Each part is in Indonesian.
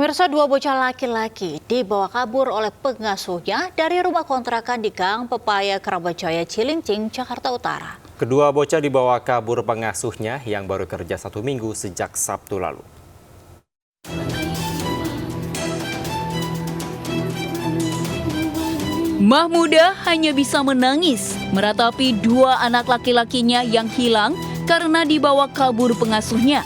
Pemirsa, dua bocah laki-laki dibawa kabur oleh pengasuhnya dari rumah kontrakan di Gang Pepaya, Keramat Jaya, Cilincing, Jakarta Utara. Kedua bocah dibawa kabur pengasuhnya yang baru kerja 1 minggu sejak Sabtu lalu. Mahmuda hanya bisa menangis meratapi dua anak laki-lakinya yang hilang karena dibawa kabur pengasuhnya.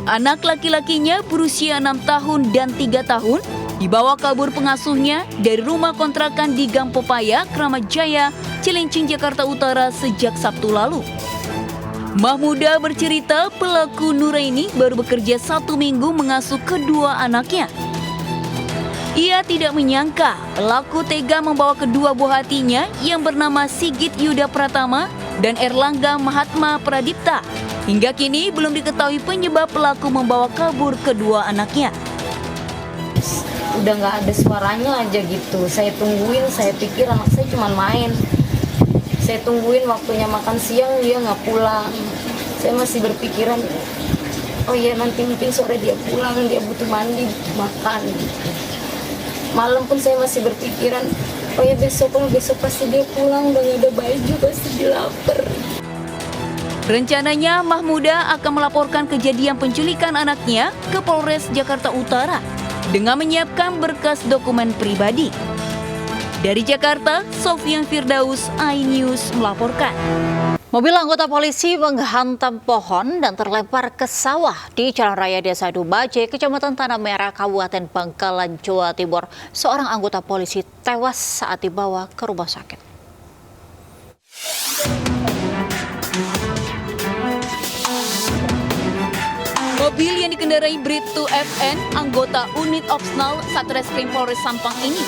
Anak laki-lakinya berusia 6 tahun dan 3 tahun dibawa kabur pengasuhnya dari rumah kontrakan di Gang Pepaya, Keramat Jaya, Cilincing, Jakarta Utara sejak Sabtu lalu. Mahmuda bercerita pelaku Nuraini baru bekerja 1 minggu mengasuh kedua anaknya. Ia tidak menyangka pelaku tega membawa kedua buah hatinya yang bernama Sigit Yuda Pratama dan Erlangga Mahatma Pradipta. Hingga kini belum diketahui penyebab pelaku membawa kabur kedua anaknya. Udah nggak ada suaranya aja gitu. Saya tungguin, saya pikir anak saya cuma main. Saya tungguin waktunya makan siang, dia nggak pulang. Saya masih berpikiran, oh iya nanti mungkin sore dia pulang, dia butuh mandi, makan. Malam pun saya masih berpikiran, oh ya besok pasti dia pulang, udah nggak ada baju, pasti dia lapar. Rencananya Mahmuda akan melaporkan kejadian penculikan anaknya ke Polres Jakarta Utara dengan menyiapkan berkas dokumen pribadi. Dari Jakarta, Sofian Firdaus, iNews melaporkan. Mobil anggota polisi menghantam pohon dan terlempar ke sawah di Jalan Raya Desa Dumaje, Kecamatan Tanah Merah, Kabupaten Bangkalan, Jawa Timur. Seorang anggota polisi tewas saat dibawa ke rumah sakit. Mobil yang dikendarai Bribtu FN, anggota unit Opsnal Satreskrim Polres Sampang ini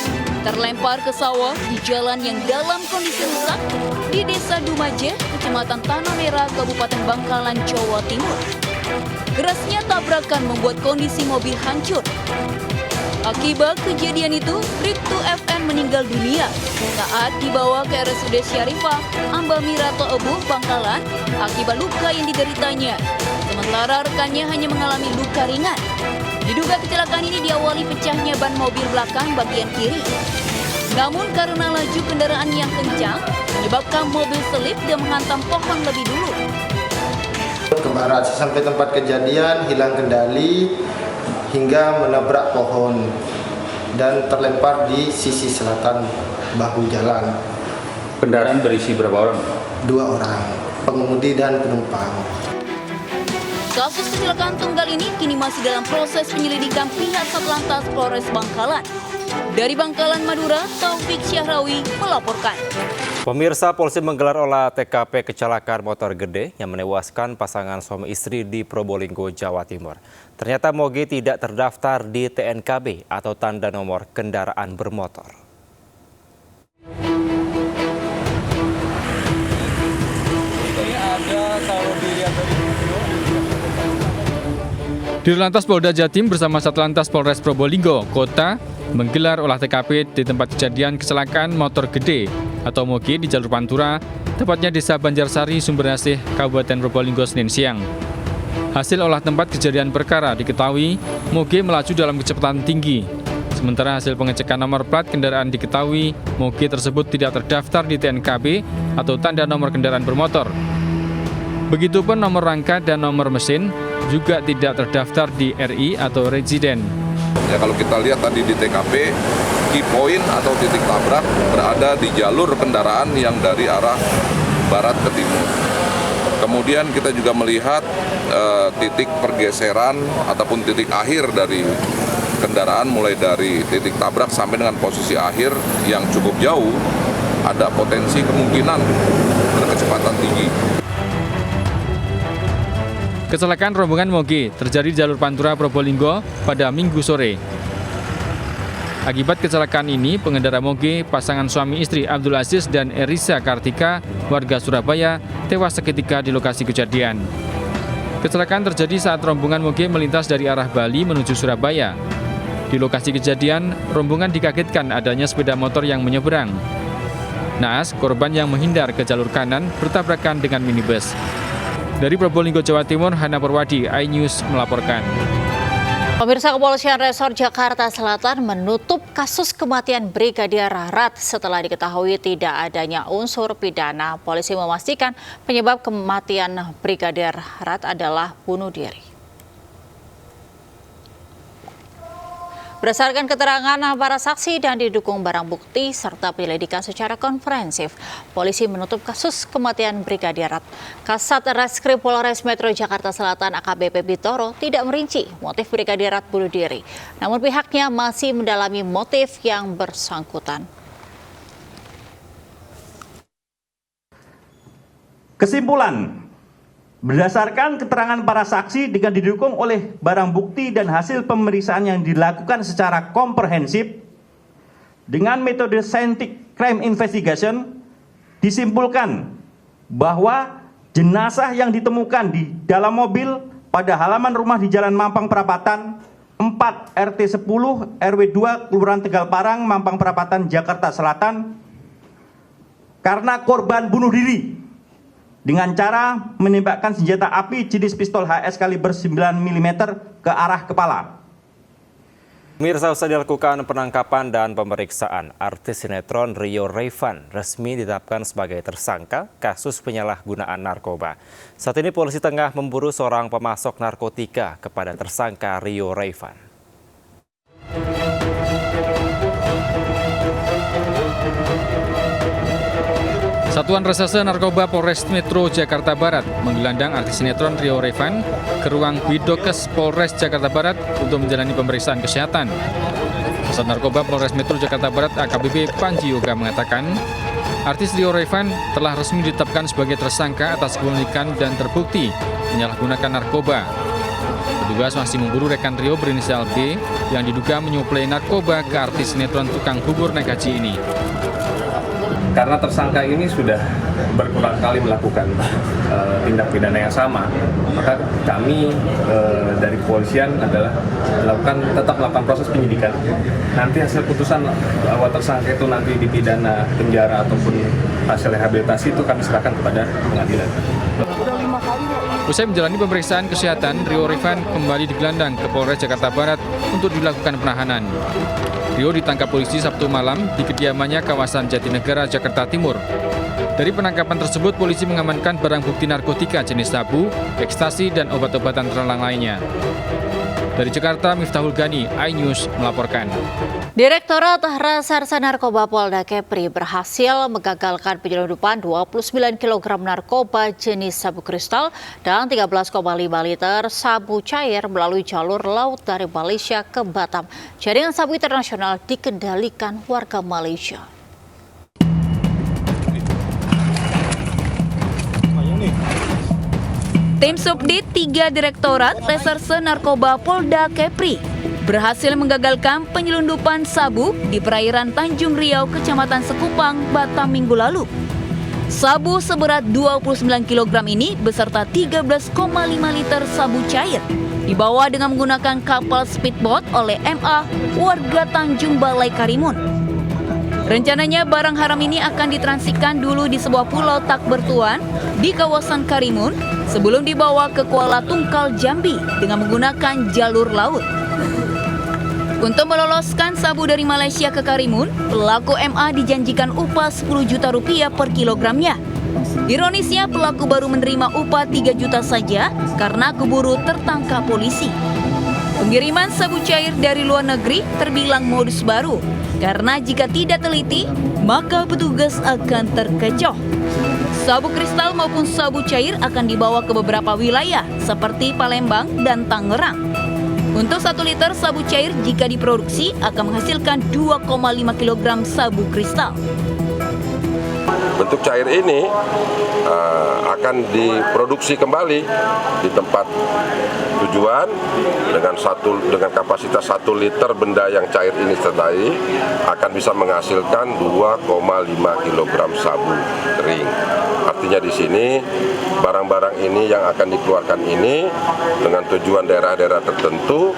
terlempar ke sawah di jalan yang dalam kondisi rusak di Desa Dumaje, Kecamatan Tanah Merah, Kabupaten Bangkalan, Jawa Timur. Kerasnya tabrakan membuat kondisi mobil hancur. Akibat kejadian itu, Bribtu FN meninggal dunia saat dibawa ke RSUD Syarifah, Ambamirato Ebuh, Bangkalan akibat luka yang dideritanya. Sementara rekannya hanya mengalami luka ringan. Diduga kecelakaan ini diawali pecahnya ban mobil belakang bagian kiri. Namun karena laju kendaraan yang kencang, menyebabkan mobil selip dan menghantam pohon lebih dulu. Ke barat sampai tempat kejadian hilang kendali hingga menabrak pohon dan terlempar di sisi selatan bahu jalan. Kendaraan berisi berapa orang? 2 orang, pengemudi dan penumpang. Kasus kecelakaan tunggal ini kini masih dalam proses penyelidikan pihak Satlantas Polres Bangkalan. Dari Bangkalan, Madura, Taufik Syahrawi melaporkan. Pemirsa, polisi menggelar olah TKP kecelakaan motor gede yang menewaskan pasangan suami istri di Probolinggo, Jawa Timur. Ternyata moge tidak terdaftar di TNKB atau tanda nomor kendaraan bermotor. Dirlantas Polda Jatim bersama Satlantas Polres Probolinggo Kota menggelar olah TKP di tempat kejadian kecelakaan motor gede atau moge di jalur Pantura, tepatnya Desa Banjarsari, Sumberasih, Kabupaten Probolinggo, Senin siang. Hasil olah tempat kejadian perkara diketahui moge melaju dalam kecepatan tinggi. Sementara hasil pengecekan nomor plat kendaraan diketahui moge tersebut tidak terdaftar di TNKB atau tanda nomor kendaraan bermotor. Begitupun nomor rangka dan nomor mesin juga tidak terdaftar di RI atau residen. Ya, kalau kita lihat tadi di TKP, key point atau titik tabrak berada di jalur kendaraan yang dari arah barat ke timur. Kemudian kita juga melihat titik pergeseran ataupun titik akhir dari kendaraan mulai dari titik tabrak sampai dengan posisi akhir yang cukup jauh, ada potensi kemungkinan berkecepatan tinggi. Kecelakaan rombongan moge terjadi di jalur Pantura Probolinggo pada Minggu sore. Akibat kecelakaan ini, pengendara moge pasangan suami istri Abdul Aziz dan Erisa Kartika, warga Surabaya, tewas seketika di lokasi kejadian. Kecelakaan terjadi saat rombongan moge melintas dari arah Bali menuju Surabaya. Di lokasi kejadian, rombongan dikagetkan adanya sepeda motor yang menyeberang. Naas, korban yang menghindar ke jalur kanan bertabrakan dengan minibus. Dari Probolinggo, Jawa Timur, Hana Purwadi, iNews melaporkan. Pemirsa, Kepolisian Resor Jakarta Selatan menutup kasus kematian Brigadir Rat setelah diketahui tidak adanya unsur pidana. Polisi memastikan penyebab kematian Brigadir Rat adalah bunuh diri. Berdasarkan keterangan para saksi dan didukung barang bukti serta penyelidikan secara komprehensif, polisi menutup kasus kematian Brigadir Rat. Kasat Reskrim Polres Metro Jakarta Selatan AKBP Bitoro tidak merinci motif Brigadir Rat bunuh diri. Namun pihaknya masih mendalami motif yang bersangkutan. Kesimpulan, berdasarkan keterangan para saksi dengan didukung oleh barang bukti dan hasil pemeriksaan yang dilakukan secara komprehensif dengan metode scientific crime investigation, disimpulkan bahwa jenazah yang ditemukan di dalam mobil pada halaman rumah di Jalan Mampang Perapatan 4 RT 10 RW 2 Kelurahan Tegal Parang, Mampang Perapatan, Jakarta Selatan karena korban bunuh diri dengan cara menembakkan senjata api jenis pistol HS kaliber 9 mm ke arah kepala. Pemirsa, usai dilakukan penangkapan dan pemeriksaan, artis sinetron Rio Rayvan resmi ditetapkan sebagai tersangka kasus penyalahgunaan narkoba. Saat ini polisi tengah memburu seorang pemasok narkotika kepada tersangka Rio Rayvan. Satuan Reserse Narkoba Polres Metro Jakarta Barat menggelandang artis sinetron Rio Rayvan ke ruang Bidokes Polres Jakarta Barat untuk menjalani pemeriksaan kesehatan. Kasat Narkoba Polres Metro Jakarta Barat AKBP Panji Yoga mengatakan, artis Rio Rayvan telah resmi ditetapkan sebagai tersangka atas kepemilikan dan terbukti menyalahgunakan narkoba. Petugas masih memburu rekan Rio berinisial B yang diduga menyuplai narkoba ke artis sinetron tukang bubur naik haji ini. Karena tersangka ini sudah berulang kali melakukan tindak pidana yang sama, maka kami dari kepolisian adalah tetap melakukan proses penyidikan. Nanti hasil putusan bahwa tersangka itu nanti dipidana penjara ataupun hasil rehabilitasi itu kami serahkan kepada pengadilan. Usai menjalani pemeriksaan kesehatan, Rio Rayvan kembali digelandang ke Polres Jakarta Barat untuk dilakukan penahanan. Rio ditangkap polisi Sabtu malam di kediamannya kawasan Jatinegara, Jakarta Timur. Dari penangkapan tersebut, polisi mengamankan barang bukti narkotika jenis sabu, ekstasi, dan obat-obatan terlarang lainnya. Dari Jakarta, Miftahul Gani, iNews melaporkan. Direktorat Reserse Narkoba Polda Kepri berhasil menggagalkan penyelundupan 29 kg narkoba jenis sabu kristal dan 13,5 liter sabu cair melalui jalur laut dari Malaysia ke Batam. Jaringan sabu internasional dikendalikan warga Malaysia. Tim Subdit 3 Direktorat Reserse Narkoba Polda Kepri berhasil menggagalkan penyelundupan sabu di perairan Tanjung Riau, Kecamatan Sekupang, Batam minggu lalu. Sabu seberat 29 kg ini beserta 13,5 liter sabu cair dibawa dengan menggunakan kapal speedboat oleh MA, warga Tanjung Balai Karimun. Rencananya barang haram ini akan ditransikan dulu di sebuah pulau tak bertuan di kawasan Karimun sebelum dibawa ke Kuala Tungkal, Jambi dengan menggunakan jalur laut. Untuk meloloskan sabu dari Malaysia ke Karimun, pelaku MA dijanjikan upah 10 juta rupiah per kilogramnya. Ironisnya, pelaku baru menerima upah 3 juta saja karena keburu tertangkap polisi. Pengiriman sabu cair dari luar negeri terbilang modus baru, karena jika tidak teliti, maka petugas akan terkecoh. Sabu kristal maupun sabu cair akan dibawa ke beberapa wilayah seperti Palembang dan Tangerang. Untuk 1 liter sabu cair jika diproduksi akan menghasilkan 2,5 kg sabu kristal. Bentuk cair ini akan diproduksi kembali di tempat tujuan dengan kapasitas 1 liter benda yang cair ini tadi akan bisa menghasilkan 2,5 kg sabu kering. Artinya di sini barang-barang ini yang akan dikeluarkan ini dengan tujuan daerah-daerah tertentu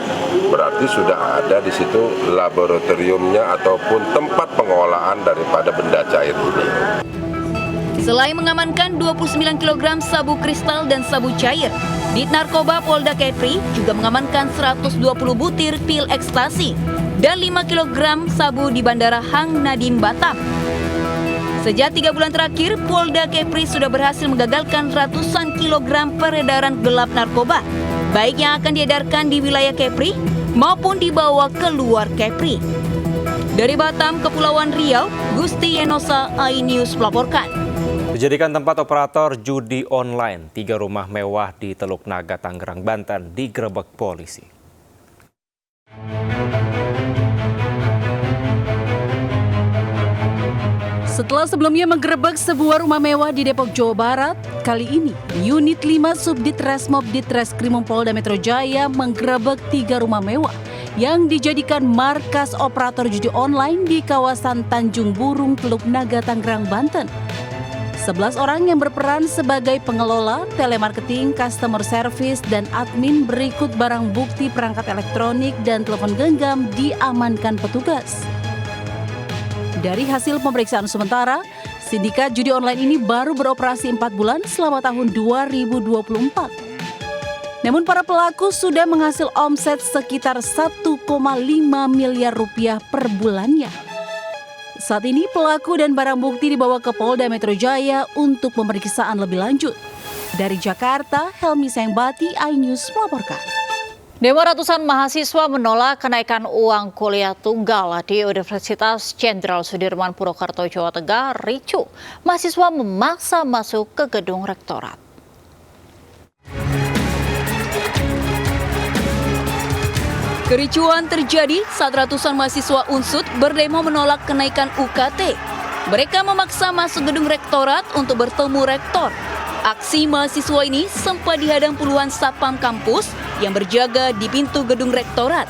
berarti sudah ada di situ laboratoriumnya ataupun tempat pengolahan daripada benda cair ini. Selain mengamankan 29 kg sabu kristal dan sabu cair, Dit Narkoba Polda Kepri juga mengamankan 120 butir pil ekstasi dan 5 kg sabu di Bandara Hang Nadim, Batam. Sejak 3 bulan terakhir, Polda Kepri sudah berhasil menggagalkan ratusan kilogram peredaran gelap narkoba, baik yang akan diedarkan di wilayah Kepri maupun dibawa keluar Kepri. Dari Batam, Kepulauan Riau, Gusti Yenosa, iNews melaporkan. Dijadikan tempat operator judi online, 3 rumah mewah di Teluk Naga, Tangerang, Banten digerebek polisi. Setelah sebelumnya menggerebek sebuah rumah mewah di Depok, Jawa Barat, kali ini Unit 5 Subdit Resmob Ditreskrimum Polda Metro Jaya menggerebek 3 rumah mewah yang dijadikan markas operator judi online di kawasan Tanjung Burung, Teluk Naga, Tangerang, Banten. 11 orang yang berperan sebagai pengelola, telemarketing, customer service, dan admin berikut barang bukti perangkat elektronik dan telepon genggam diamankan petugas. Dari hasil pemeriksaan sementara, sindikat judi online ini baru beroperasi 4 bulan selama tahun 2024. Namun para pelaku sudah menghasil omset sekitar 1,5 miliar rupiah per bulannya. Saat ini pelaku dan barang bukti dibawa ke Polda Metro Jaya untuk pemeriksaan lebih lanjut. Dari Jakarta, Helmi Sengbati, iNews melaporkan. Demo ratusan mahasiswa menolak kenaikan uang kuliah tunggal di Universitas Jenderal Sudirman Purwokerto, Jawa Tengah ricuh. Mahasiswa memaksa masuk ke gedung rektorat. Kericuhan terjadi saat ratusan mahasiswa Unsud berdemo menolak kenaikan UKT. Mereka memaksa masuk gedung rektorat untuk bertemu rektor. Aksi mahasiswa ini sempat dihadang puluhan satpam kampus yang berjaga di pintu gedung rektorat.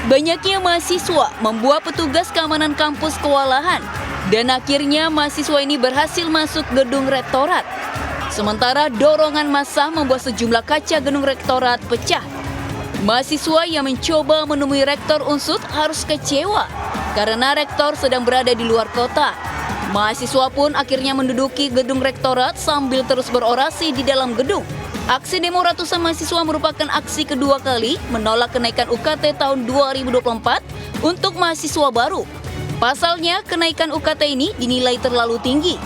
Banyaknya mahasiswa membuat petugas keamanan kampus kewalahan dan akhirnya mahasiswa ini berhasil masuk gedung rektorat. Sementara dorongan massa membuat sejumlah kaca gedung rektorat pecah. Mahasiswa yang mencoba menemui rektor Unsud harus kecewa karena rektor sedang berada di luar kota. Mahasiswa pun akhirnya menduduki gedung rektorat sambil terus berorasi di dalam gedung. Aksi demo ratusan mahasiswa merupakan aksi kedua kali menolak kenaikan UKT tahun 2024 untuk mahasiswa baru. Pasalnya, kenaikan UKT ini dinilai terlalu tinggi.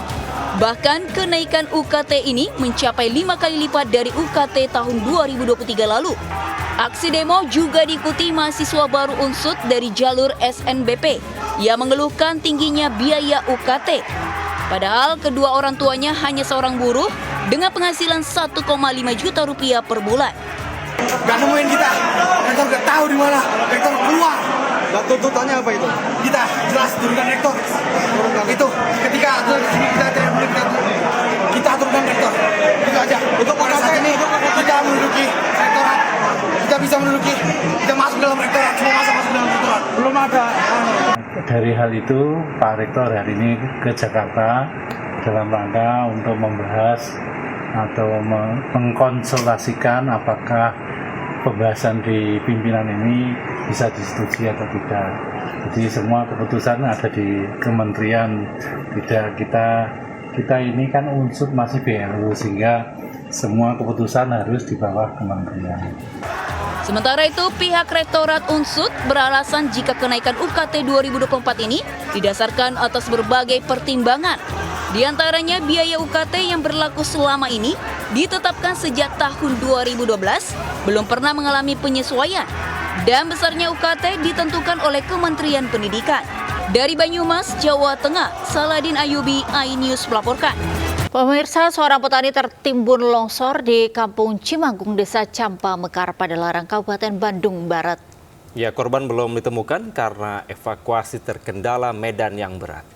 Bahkan kenaikan UKT ini mencapai 5 kali lipat dari UKT tahun 2023 lalu. Aksi demo juga diikuti mahasiswa baru Unsud dari jalur SNBP yang mengeluhkan tingginya biaya UKT. Padahal kedua orang tuanya hanya seorang buruh dengan penghasilan 1,5 juta rupiah per bulan. Gak nemuin kita, rektor gak tahu di mana, rektor keluar. Gak tuntutannya apa itu? Kita jelas turunkan rektor. Itu ketika kita turunkan rektor. Itu aja. Untuk pada saat ini kita menduduki rektorat. Kita bisa menduduki, kita masuk dalam rektorat, semua masuk dalam rektorat. Belum ada. Dari hal itu, Pak Rektor hari ini ke Jakarta dalam rangka untuk membahas atau mengkonsultasikan apakah pembahasan di pimpinan ini bisa disetujui atau tidak. Jadi semua keputusan ada di kementerian, tidak kita ini kan unsur masih BLU sehingga semua keputusan harus di bawah kementerian. Sementara itu, pihak Rektorat Unsud beralasan jika kenaikan UKT 2024 ini didasarkan atas berbagai pertimbangan. Di antaranya biaya UKT yang berlaku selama ini ditetapkan sejak tahun 2012, belum pernah mengalami penyesuaian. Dan besarnya UKT ditentukan oleh Kementerian Pendidikan. Dari Banyumas, Jawa Tengah, Saladin Ayubi, iNews melaporkan. Pemirsa, seorang petani tertimbun longsor di Kampung Cimanggung, Desa Campa Mekar, Padalarang, Kabupaten Bandung Barat. Ya, korban belum ditemukan karena evakuasi terkendala medan yang berat.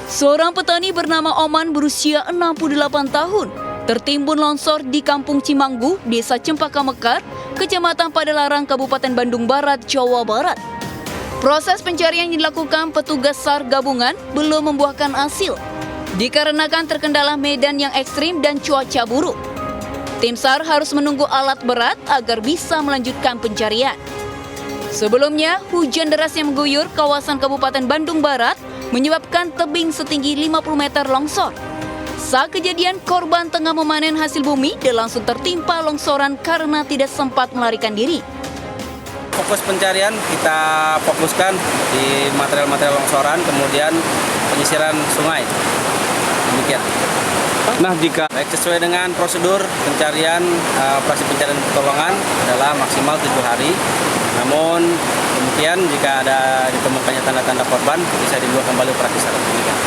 Seorang petani bernama Oman berusia 68 tahun tertimbun longsor di Kampung Cimanggu, Desa Cempaka Mekar, Kecamatan Padalarang, Kabupaten Bandung Barat, Jawa Barat. Proses pencarian yang dilakukan petugas SAR gabungan belum membuahkan hasil, dikarenakan terkendala medan yang ekstrim dan cuaca buruk. Tim SAR harus menunggu alat berat agar bisa melanjutkan pencarian. Sebelumnya, hujan deras yang mengguyur kawasan Kabupaten Bandung Barat menyebabkan tebing setinggi 50 meter longsor. Saat kejadian, korban tengah memanen hasil bumi dan langsung tertimpa longsoran karena tidak sempat melarikan diri. Fokus pencarian kita fokuskan di material-material longsoran, kemudian penyisiran sungai. Demikian. Nah, jika baik sesuai dengan prosedur pencarian, operasi pencarian pertolongan adalah maksimal 7 hari. Namun demikian jika ada ditemukannya tanda-tanda korban bisa dibuat kembali operasi secara demikian.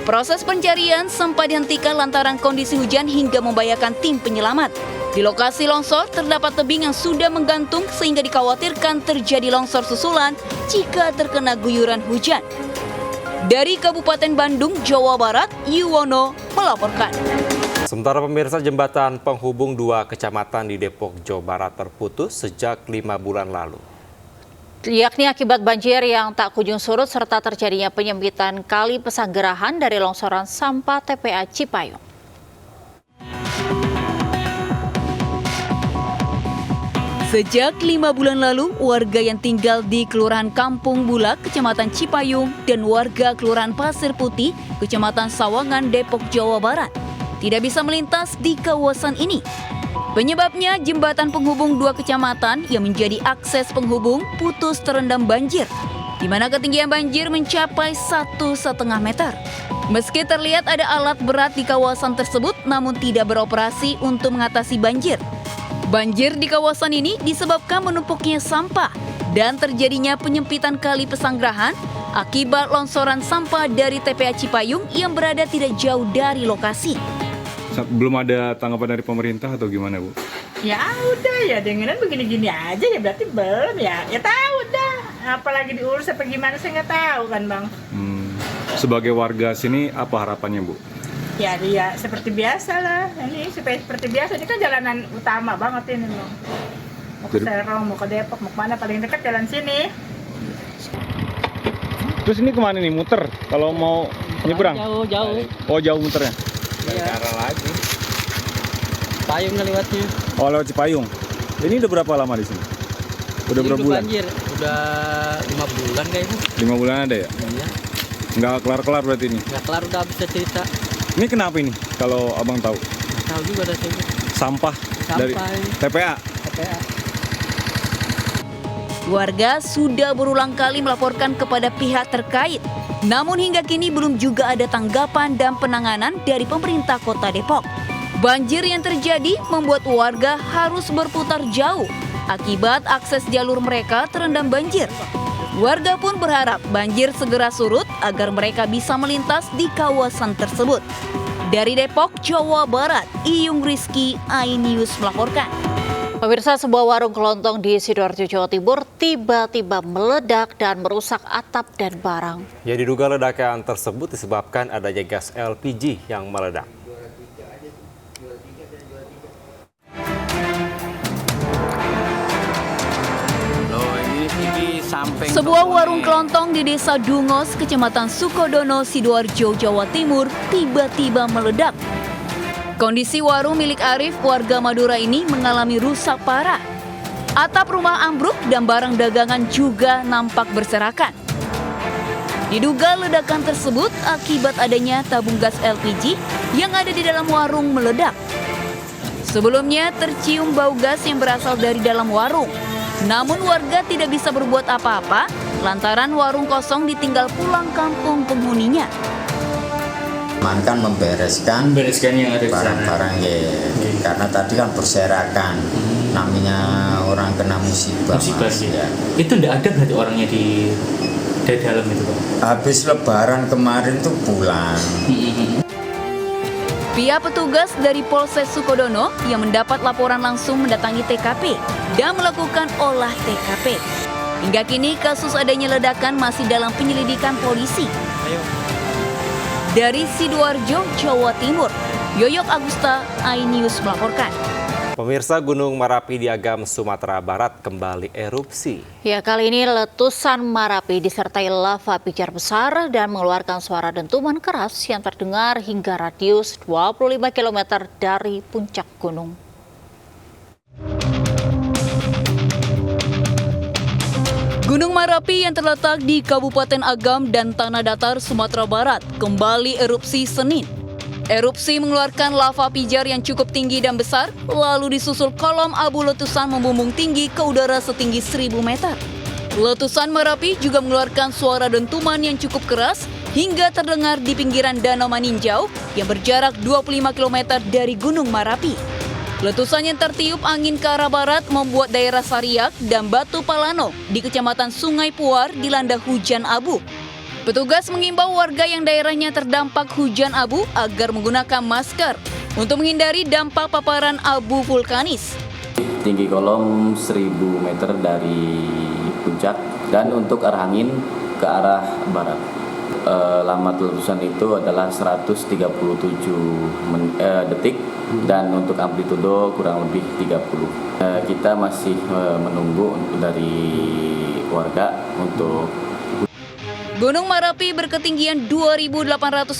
Proses pencarian sempat dihentikan lantaran kondisi hujan hingga membahayakan tim penyelamat. Di lokasi longsor terdapat tebing yang sudah menggantung sehingga dikhawatirkan terjadi longsor susulan jika terkena guyuran hujan. Dari Kabupaten Bandung, Jawa Barat, Yuwono melaporkan. Sementara pemirsa, jembatan penghubung 2 kecamatan di Depok, Jawa Barat terputus sejak 5 bulan lalu. Yakni akibat banjir yang tak kunjung surut serta terjadinya penyempitan kali Pesanggerahan dari longsoran sampah TPA Cipayung. Sejak 5 bulan lalu, warga yang tinggal di Kelurahan Kampung Bulak, Kecamatan Cipayung, dan warga Kelurahan Pasir Putih, Kecamatan Sawangan, Depok, Jawa Barat, tidak bisa melintas di kawasan ini. Penyebabnya jembatan penghubung 2 kecamatan yang menjadi akses penghubung putus terendam banjir, di mana ketinggian banjir mencapai 1,5 meter. Meski terlihat ada alat berat di kawasan tersebut, namun tidak beroperasi untuk mengatasi banjir. Banjir di kawasan ini disebabkan menumpuknya sampah dan terjadinya penyempitan kali Pesanggerahan akibat longsoran sampah dari TPA Cipayung yang berada tidak jauh dari lokasi. belum ada tanggapan dari pemerintah atau gimana, Bu? Ya udah ya, dengerin begini-gini aja ya, berarti belum ya. Ya tahu dah, apalagi diurus apa gimana saya nggak tahu kan, Bang. Sebagai warga sini apa harapannya, Bu? Ya dia seperti biasa lah, ini supaya seperti biasa, ini kan jalanan utama banget ini, Bang. Mau ke Serong, mau ke Depok, mau kemana, paling dekat jalan sini. Terus ini kemana nih, muter kalau mau nyebrang? Jauh. Oh, jauh muternya? Iya. Lagi. Cipayung lewatnya. Oh, lewat Cipayung. Ini udah berapa lama di sini? Udah berapa bulan? Banjir. Udah 5 bulan kayaknya. 5 bulan ada ya? Iya. Nggak kelar-kelar berarti ini? Nggak kelar, udah bisa cerita. Ini kenapa ini kalau abang tahu? Tahu juga ada saya. Sampah dari TPA. Warga sudah berulang kali melaporkan kepada pihak terkait. Namun hingga kini belum juga ada tanggapan dan penanganan dari pemerintah Kota Depok. Banjir yang terjadi membuat warga harus berputar jauh akibat akses jalur mereka terendam banjir. Warga pun berharap banjir segera surut agar mereka bisa melintas di kawasan tersebut. Dari Depok, Jawa Barat, Iyung Rizky, iNews melaporkan. Pemirsa, sebuah warung kelontong di Sidoarjo, Jawa Timur tiba-tiba meledak dan merusak atap dan barang. Ya, diduga ledakan tersebut disebabkan adanya gas LPG yang meledak. Sebuah warung kelontong di Desa Dungos, Kecamatan Sukodono, Sidoarjo, Jawa Timur tiba-tiba meledak. Kondisi warung milik Arif, warga Madura ini mengalami rusak parah. Atap rumah ambruk dan barang dagangan juga nampak berserakan. Diduga ledakan tersebut akibat adanya tabung gas LPG yang ada di dalam warung meledak. Sebelumnya tercium bau gas yang berasal dari dalam warung. Namun warga tidak bisa berbuat apa-apa lantaran warung kosong ditinggal pulang kampung penghuninya. Amankan membereskan yang ada barang-barang ya. Karena tadi kan berserakan. Namanya orang kena musibah. Ya. Itu enggak ada berarti orangnya di dalam itu, Pak? Habis lebaran kemarin tuh pulang. Pihak petugas dari Polsek Sukodono yang mendapat laporan langsung mendatangi TKP dan melakukan olah TKP. Hingga kini kasus adanya ledakan masih dalam penyelidikan polisi. Dari Sidoarjo, Jawa Timur, Yoyok Agusta, iNews melaporkan. Pemirsa, Gunung Merapi di Agam, Sumatera Barat kembali erupsi. Ya, kali ini letusan Merapi disertai lava pijar besar dan mengeluarkan suara dentuman keras yang terdengar hingga radius 25 km dari puncak gunung. Gunung Merapi yang terletak di Kabupaten Agam dan Tanah Datar, Sumatera Barat kembali erupsi Senin. Erupsi mengeluarkan lava pijar yang cukup tinggi dan besar, lalu disusul kolom abu letusan membumbung tinggi ke udara setinggi 1000 meter. Letusan Merapi juga mengeluarkan suara dentuman yang cukup keras hingga terdengar di pinggiran Danau Maninjau yang berjarak 25 km dari Gunung Merapi. Letusan yang tertiup angin ke arah barat membuat daerah Sariak dan Batu Palano di Kecamatan Sungai Puar dilanda hujan abu. Petugas mengimbau warga yang daerahnya terdampak hujan abu agar menggunakan masker untuk menghindari dampak paparan abu vulkanis. Tinggi kolom 1000 meter dari puncak dan untuk arah angin ke arah barat. Lama letusan itu adalah 137 detik dan untuk amplitudo kurang lebih 30. Kita masih menunggu dari warga untuk. Gunung Merapi berketinggian 2.891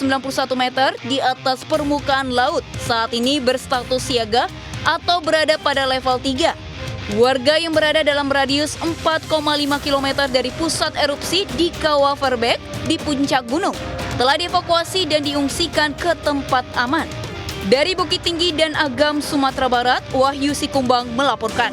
meter di atas permukaan laut. Saat ini berstatus siaga atau berada pada level 3. Warga yang berada dalam radius 4,5 km dari pusat erupsi di Kawah Verbek di puncak gunung telah dievakuasi dan diungsikan ke tempat aman. Dari Bukit Tinggi dan Agam, Sumatera Barat, Wahyu Sikumbang melaporkan.